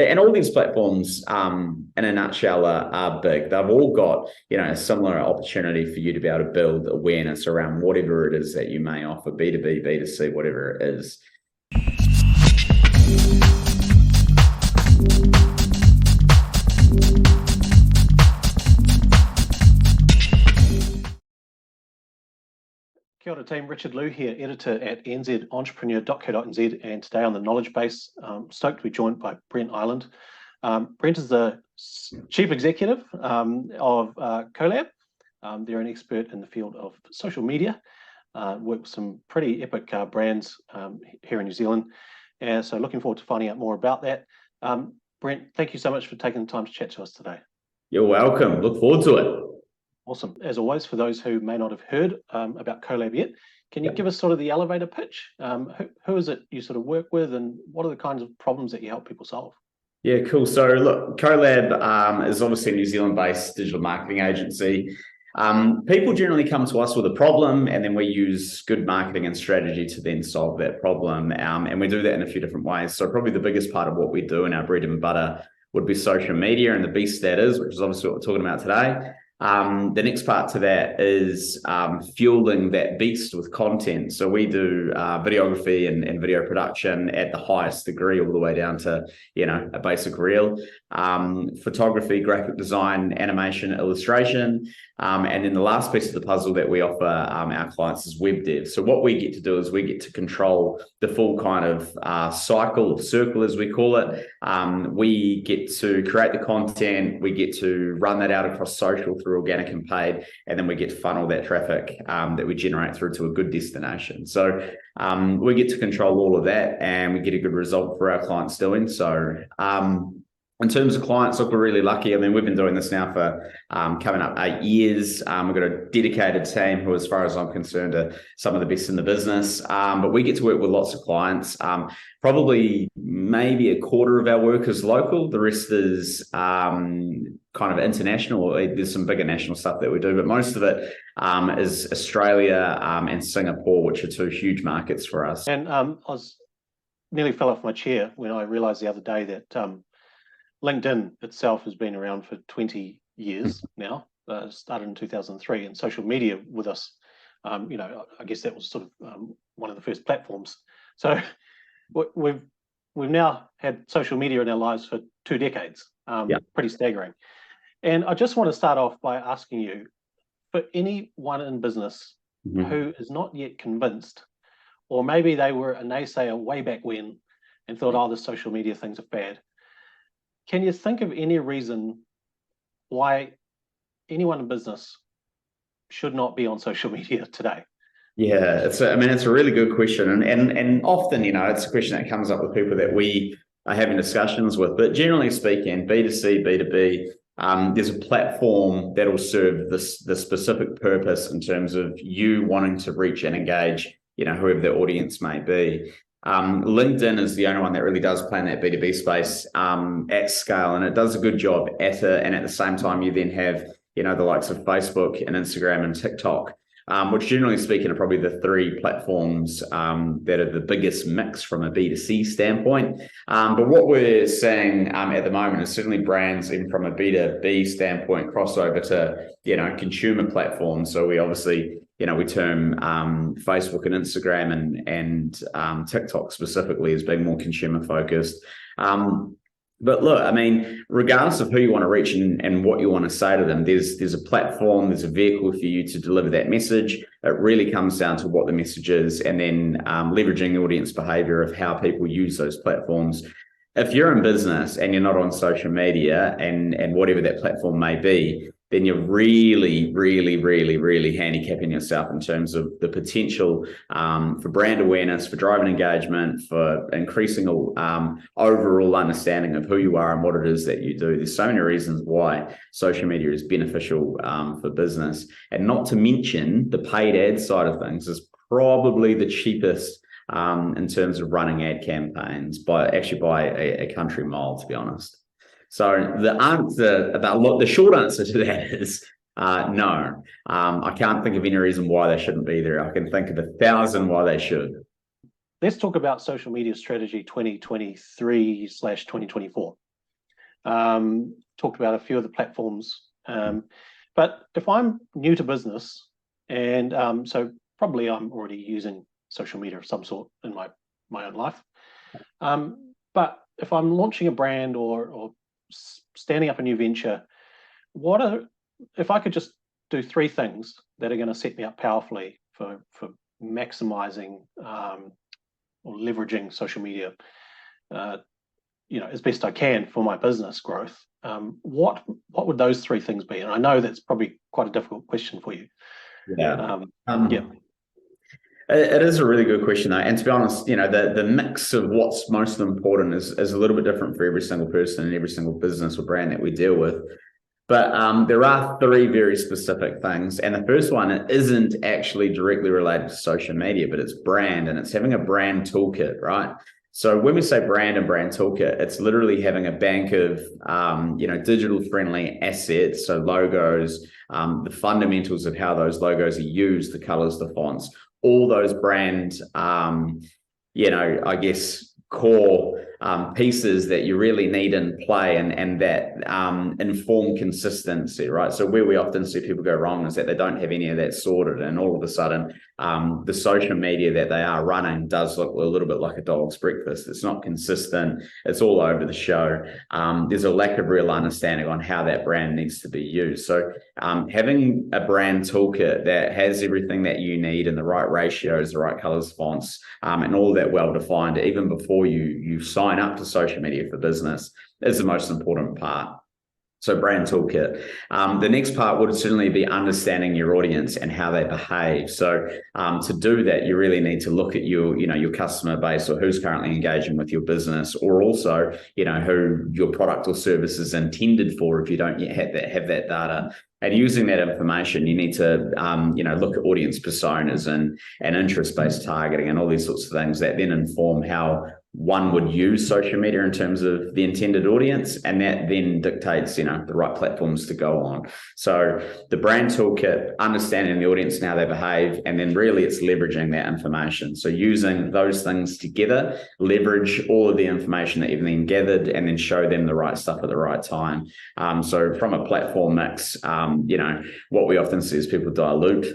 And all these platforms, in a nutshell, are big. They've all got, a similar opportunity for you to be able to build awareness around whatever it is that you may offer, B2B, B2C, whatever it is. Kia ora team, Richard Liu here, editor at nzentrepreneur.co.nz, and today on the Knowledge Base, stoked to be joined by Brent Ireland. Brent is the Chief Executive of Collab. They're an expert in the field of social media, work with some pretty epic brands here in New Zealand, and so looking forward to finding out more about that. Brent, thank you so much for taking the time to chat to us today. You're welcome. Look forward to it. Awesome. As always, for those who may not have heard about Collab yet, can you give us sort of the elevator pitch? Who is it you sort of work with, and what are the kinds of problems that you help people solve? Yeah, cool. So look, Collab is obviously a New Zealand-based digital marketing agency. People generally come to us with a problem, and then we use good marketing and strategy to then solve that problem. And we do that in a few different ways. So probably the biggest part of what we do in our bread and butter would be social media, and the beast that is, which is obviously what we're talking about today. The next part to that is fueling that beast with content. So we do videography and video production at the highest degree, all the way down to, a basic reel, photography, graphic design, animation, illustration. And then the last piece of the puzzle that we offer our clients is web dev. So what we get to do is we get to control the full kind of cycle, or circle as we call it. We get to create the content, we get to run that out across social through organic and paid, and then we get to funnel that traffic that we generate through to a good destination. So we get to control all of that, and we get a good result for our clients doing so. In terms of clients, look, we're really lucky. I mean, we've been doing this now for coming up 8 years. We've got a dedicated team who, as far as I'm concerned, are some of the best in the business. But we get to work with lots of clients. Probably maybe a quarter of our work is local. The rest is kind of international. There's some bigger national stuff that we do, but most of it is Australia and Singapore, which are two huge markets for us. And I nearly fell off my chair when I realized the other day that LinkedIn itself has been around for 20 years now, started in 2003, and social media with us, I guess that was sort of one of the first platforms. So we've now had social media in our lives for 2 decades, pretty staggering. And I just want to start off by asking you, for anyone in business who is not yet convinced, or maybe they were a naysayer way back when and thought, oh, the social media things are bad, can you think of any reason why anyone in business should not be on social media today? Yeah, it's a really good question. And often, it's a question that comes up with people that we are having discussions with. But generally speaking, B2C, B2B, there's a platform that will serve the specific purpose in terms of you wanting to reach and engage, whoever the audience may be. LinkedIn is the only one that really does play in that B2B space at scale, and it does a good job at it. And at the same time, you then have, the likes of Facebook and Instagram and TikTok, which generally speaking are probably the 3 platforms that are the biggest mix from a B2C standpoint. But what we're seeing at the moment is certainly brands, even from a B2B standpoint, cross over to, consumer platforms. So we obviously, we term Facebook and Instagram and TikTok specifically as being more consumer focused. But look, regardless of who you want to reach and what you want to say to them, there's a platform, there's a vehicle for you to deliver that message. It really comes down to what the message is, and then leveraging the audience behavior of how people use those platforms. If you're in business and you're not on social media and whatever that platform may be, then you're really, really, really, really handicapping yourself in terms of the potential for brand awareness, for driving engagement, for increasing overall understanding of who you are and what it is that you do. There's so many reasons why social media is beneficial for business. And not to mention the paid ad side of things is probably the cheapest in terms of running ad campaigns by a country mile, to be honest. So the short answer to that is no. I can't think of any reason why they shouldn't be there. I can think of 1,000 why they should. Let's talk about social media strategy 2023/2024. talked about a few of the platforms. But if I'm new to business, and so probably I'm already using social media of some sort in my own life. But if I'm launching a brand or standing up a new venture, if I could just do 3 things that are going to set me up powerfully for maximizing or leveraging social media, as best I can for my business growth, what would those 3 things be? And I know that's probably quite a difficult question for you. Yeah. Yeah. It is a really good question, though. And to be honest, the mix of what's most important is a little bit different for every single person and every single business or brand that we deal with. But there are 3 very specific things. And the first one, it isn't actually directly related to social media, but it's brand, and it's having a brand toolkit, right? So when we say brand and brand toolkit, it's literally having a bank of, digital friendly assets. So logos, the fundamentals of how those logos are used, the colors, the fonts, all those brand, I guess, core pieces that you really need in play and that inform consistency, right? So where we often see people go wrong is that they don't have any of that sorted, and all of a sudden the social media that they are running does look a little bit like a dog's breakfast. It's not consistent. It's all over the show. There's a lack of real understanding on how that brand needs to be used. So having a brand toolkit that has everything that you need in the right ratios, the right colors, fonts, and all that well defined, even before you sign up to social media for business, is the most important part. So brand toolkit. The next part would certainly be understanding your audience and how they behave. So to do that, you really need to look at your customer base, or who's currently engaging with your business, or also, who your product or service is intended for if you don't yet have that data. And using that information, you need to, look at audience personas and interest-based targeting and all these sorts of things that then inform how one would use social media in terms of the intended audience, and that then dictates, the right platforms to go on. So the brand toolkit, understanding the audience and how they behave, and then really it's leveraging that information. So using those things together, leverage all of the information that you've then gathered, and then show them the right stuff at the right time. So from a platform mix, what we often see is people dilute.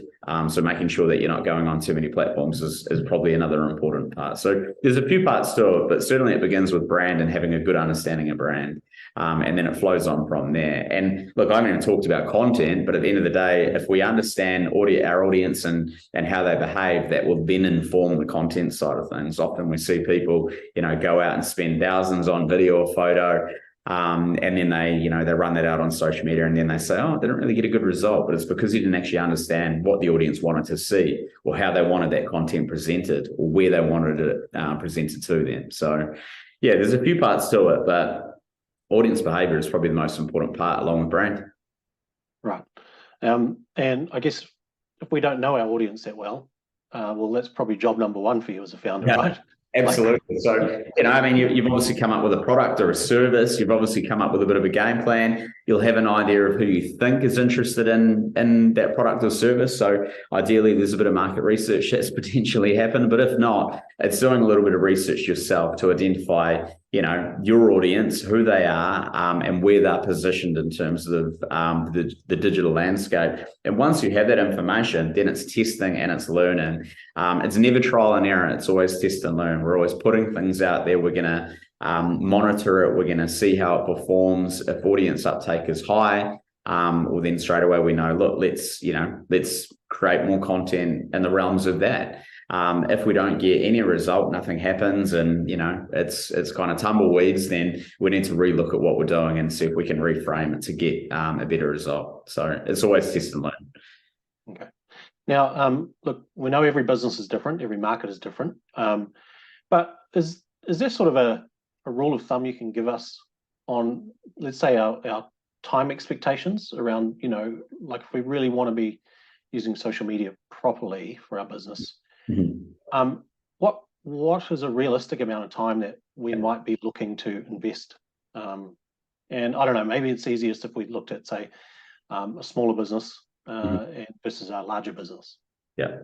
So making sure that you're not going on too many platforms is probably another important part. So there's a few parts to it, but certainly it begins with brand and having a good understanding of brand. And then it flows on from there. And look, I haven't even talked about content, but at the end of the day, if we understand our audience and how they behave, that will then inform the content side of things. Often we see people, go out and spend thousands on video or photo, and then they run that out on social media, and then they say, oh, they didn't really get a good result, but it's because you didn't actually understand what the audience wanted to see, or how they wanted that content presented, or where they wanted it presented to them. So yeah, there's a few parts to it, but audience behavior is probably the most important part, along with brand. Right. And I guess if we don't know our audience that well, that's probably job number 1 for you as a founder, Yeah. right? Absolutely. So, you've obviously come up with a product or a service. You've obviously come up with a bit of a game plan. You'll have an idea of who you think is interested in that product or service. So ideally, there's a bit of market research that's potentially happened. But if not, it's doing a little bit of research yourself to identify, your audience, who they are, and where they're positioned in terms of the digital landscape. And once you have that information, then it's testing and it's learning. It's never trial and error. It's always test and learn. We're always putting things out there. We're going to monitor it. We're going to see how it performs. If audience uptake is high, well, then straight away we know, look, let's create more content in the realms of that. If we don't get any result, nothing happens, and it's kind of tumbleweeds, then we need to relook at what we're doing and see if we can reframe it to get a better result. So it's always test and learn. Okay. Now, look, we know every business is different, every market is different, but is there sort of a rule of thumb you can give us on, let's say, our time expectations around, like if we really want to be using social media properly for our business, what is a realistic amount of time that we might be looking to invest? And I don't know, maybe it's easiest if we looked at, say, a smaller business and versus a larger business. Yeah.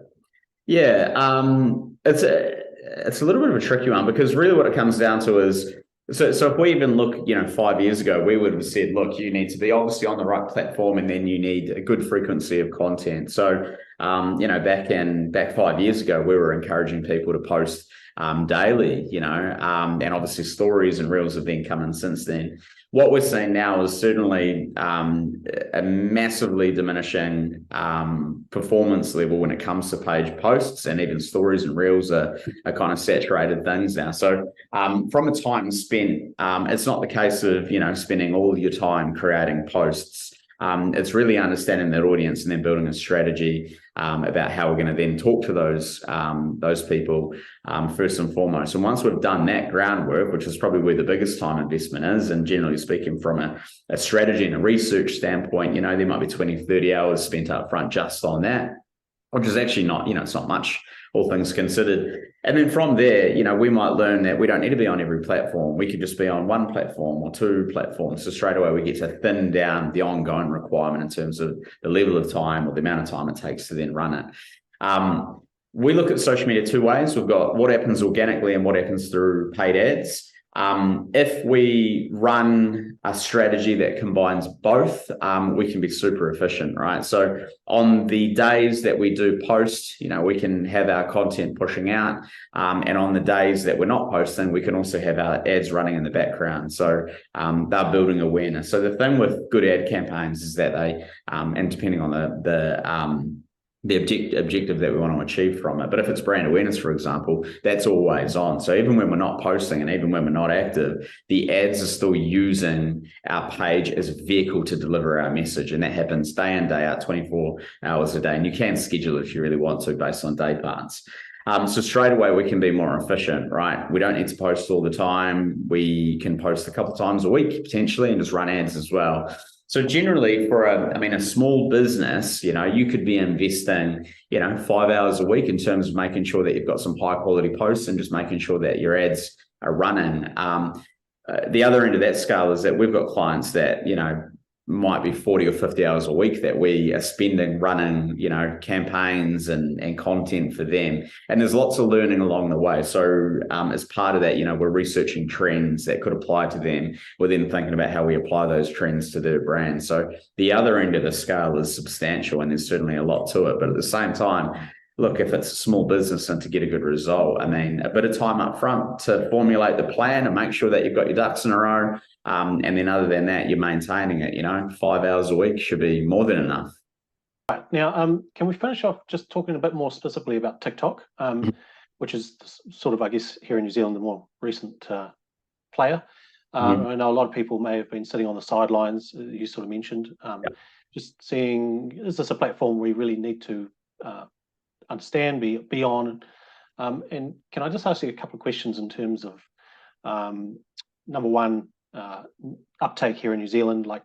It's a little bit of a tricky one, because really what it comes down to is So if we even look, 5 years ago, we would have said, look, you need to be obviously on the right platform, and then you need a good frequency of content. So, back 5 years ago, we were encouraging people to post daily, and obviously stories and reels have been coming since then. What we're seeing now is certainly a massively diminishing performance level when it comes to page posts, and even stories and reels are kind of saturated things now. So from a time spent, it's not the case of, spending all of your time creating posts. It's really understanding that audience and then building a strategy about how we're going to then talk to those people first and foremost. And once we've done that groundwork, which is probably where the biggest time investment is, and generally speaking, from a strategy and a research standpoint, there might be 20, 30 hours spent up front just on that, which is actually not, it's not much, all things considered. And then from there, we might learn that we don't need to be on every platform. We could just be on one platform or two platforms. So straight away, we get to thin down the ongoing requirement in terms of the level of time or the amount of time it takes to then run it. We look at social media two ways. We've got what happens organically and what happens through paid ads. If we run a strategy that combines both, we can be super efficient, right? So on the days that we do post, we can have our content pushing out. And on the days that we're not posting, we can also have our ads running in the background. So they're building awareness. So the thing with good ad campaigns is that they, and depending on the objective that we want to achieve from it. But if it's brand awareness, for example, that's always on. So even when we're not posting and even when we're not active, the ads are still using our page as a vehicle to deliver our message. And that happens day in, day out, 24 hours a day. And you can schedule it if you really want to based on day parts. So straight away, we can be more efficient, right? We don't need to post all the time. We can post a couple of times a week, potentially, and just run ads as well. So generally for a small business, you could be investing, 5 hours a week in terms of making sure that you've got some high quality posts and just making sure that your ads are running. The other end of that scale is that we've got clients that, might be 40 or 50 hours a week that we are spending running, campaigns and content for them. And there's lots of learning along the way. So as part of that, we're researching trends that could apply to them. We're then thinking about how we apply those trends to their brand. So the other end of the scale is substantial, and there's certainly a lot to it. But at the same time, look, if it's a small business and to get a good result, a bit of time up front to formulate the plan and make sure that you've got your ducks in a row. And then other than that, you're maintaining it, 5 hours a week should be more than enough. Right. Now, can we finish off just talking a bit more specifically about TikTok, which is sort of, I guess, here in New Zealand, the more recent player. I know a lot of people may have been sitting on the sidelines, you sort of mentioned, just seeing, is this a platform we really need to understand, be on? And can I just ask you a couple of questions in terms of, number one, uptake here in New Zealand, like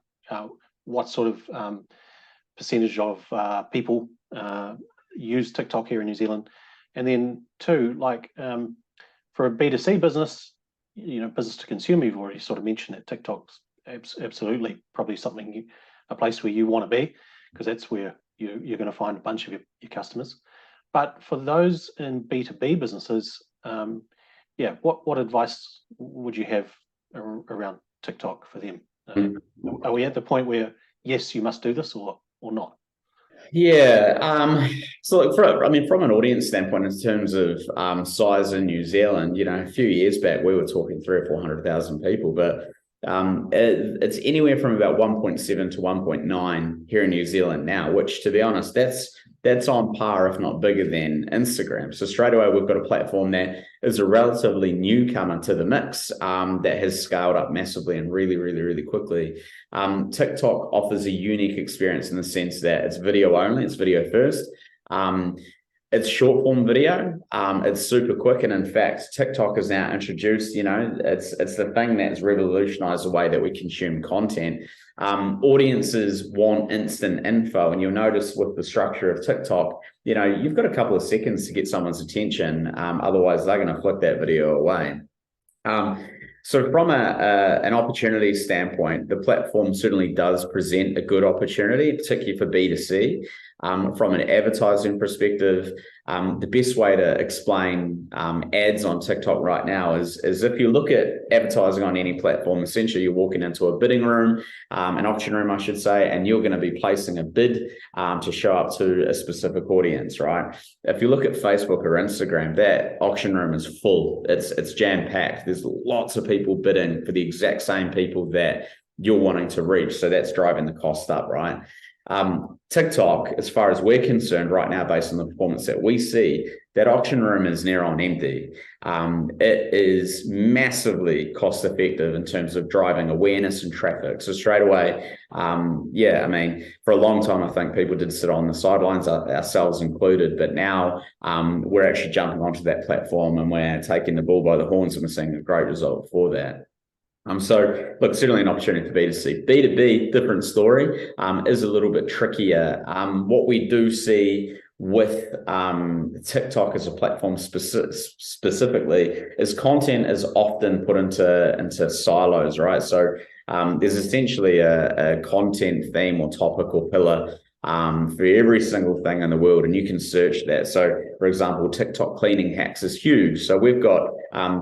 what sort of percentage of people use TikTok here in New Zealand? And then two, like for a B2C business, business to consumer, you've already sort of mentioned that TikTok's absolutely probably a place where you want to be, because that's where you're going to find a bunch of your customers. But for those in B2B businesses, what advice would you have around TikTok for them? Are we at the point where, yes, you must do this or not? Yeah. So look, from an audience standpoint, in terms of size in New Zealand, a few years back, we were talking 300,000 or 400,000 people, but it's anywhere from about 1.7 to 1.9 here in New Zealand now, which, to be honest, that's on par, if not bigger than Instagram. So straight away, we've got a platform that is a relatively newcomer to the mix that has scaled up massively and really, really, really quickly. TikTok offers a unique experience in the sense that it's video only, it's video first. It's short form video. It's super quick. And in fact, TikTok has now introduced, it's the thing that's revolutionized the way that we consume content. Audiences want instant info. And you'll notice with the structure of TikTok, you've got a couple of seconds to get someone's attention. Otherwise, they're going to flick that video away. So from an opportunity standpoint, the platform certainly does present a good opportunity, particularly for B2C. From an advertising perspective, the best way to explain ads on TikTok right now is if you look at advertising on any platform, essentially you're walking into a bidding room, an auction room, I should say, and you're going to be placing a bid to show up to a specific audience, right? If you look at Facebook or Instagram, that auction room is full. It's jam-packed. There's lots of people bidding for the exact same people that you're wanting to reach. So that's driving the cost up, right? TikTok, as far as we're concerned right now, based on the performance that we see, that auction room is near on empty. It is massively cost effective in terms of driving awareness and traffic. So straight away, for a long time, I think people did sit on the sidelines, ourselves included, but now we're actually jumping onto that platform and we're taking the bull by the horns, and we're seeing a great result for that. So look, certainly an opportunity for B2C. B2B, different story, is a little bit trickier. What we do see with TikTok as a platform specifically is content is often put into silos, right? So there's essentially a content theme or topic or pillar for every single thing in the world, and you can search that. So, for example, TikTok cleaning hacks is huge. So we've got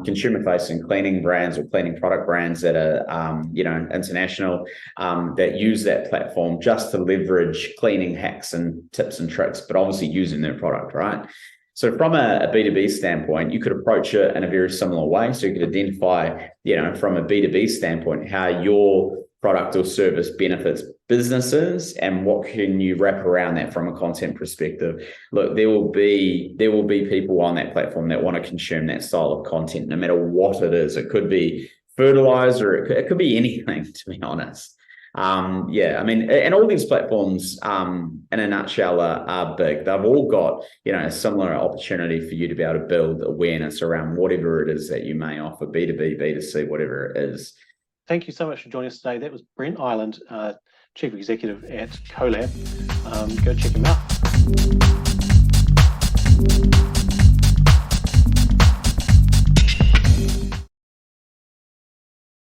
consumer-facing cleaning brands or cleaning product brands that are, international, that use that platform just to leverage cleaning hacks and tips and tricks, but obviously using their product, right? So from a B2B standpoint, you could approach it in a very similar way. So you could identify, from a B2B standpoint, how your product or service benefits businesses and what can you wrap around that from a content perspective. Look, there will be people on that platform that want to consume that style of content, no matter what it is. It could be fertilizer, it could be anything, to be honest. And all these platforms, in a nutshell, are big. They've all got, a similar opportunity for you to be able to build awareness around whatever it is that you may offer, B2B, B2C, whatever it is. Thank you so much for joining us today. That was Brent Ireland, Chief Executive at Collab. Go check him out.